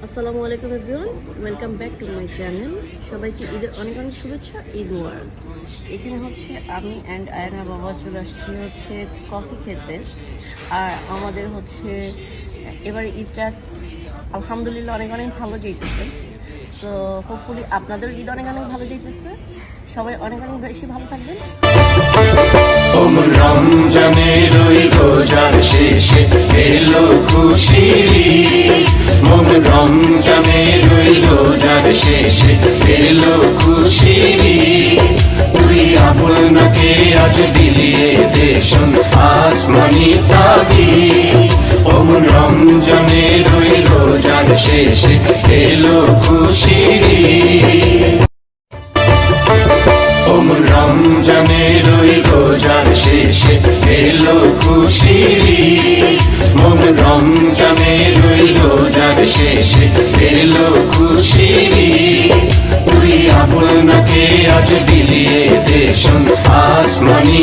আসসালামু আলাইকুম everyone, welcome back to my channel. সবাইকে ঈদের অনেক অনেক শুভেচ্ছা, ঈদ মোবারক। এখানে হচ্ছে আমি অ্যান্ড আয়না বাবা চলে আসছি হচ্ছে কফি খেতে। আর আমাদের হচ্ছে এবার ঈদটা আলহামদুলিল্লাহ অনেক অনেক ভালো যেতেছে। সো হোপফুলি আপনাদের ঈদ অনেক অনেক ভালো যেতেছে। সবাই অনেক অনেক বেশি ভালো থাকবেন। রমজানের ওই রোজার শেষে এলো খুশি, রমজানের ওই রোজার শেষে এলো খুশি। তুই আপনাকে আজ বিলিয়ে দেশন আসমানি তাবি। রমজানের ওই রোজার শেষে এলো খুশি, রমজানের ওই রোজার শেষে এলো খুশি। রমজানের ওই রোজার শেষে এলো খুশি। তুই আপনাকে আজ বিলিয়ে দেশন আসমানি।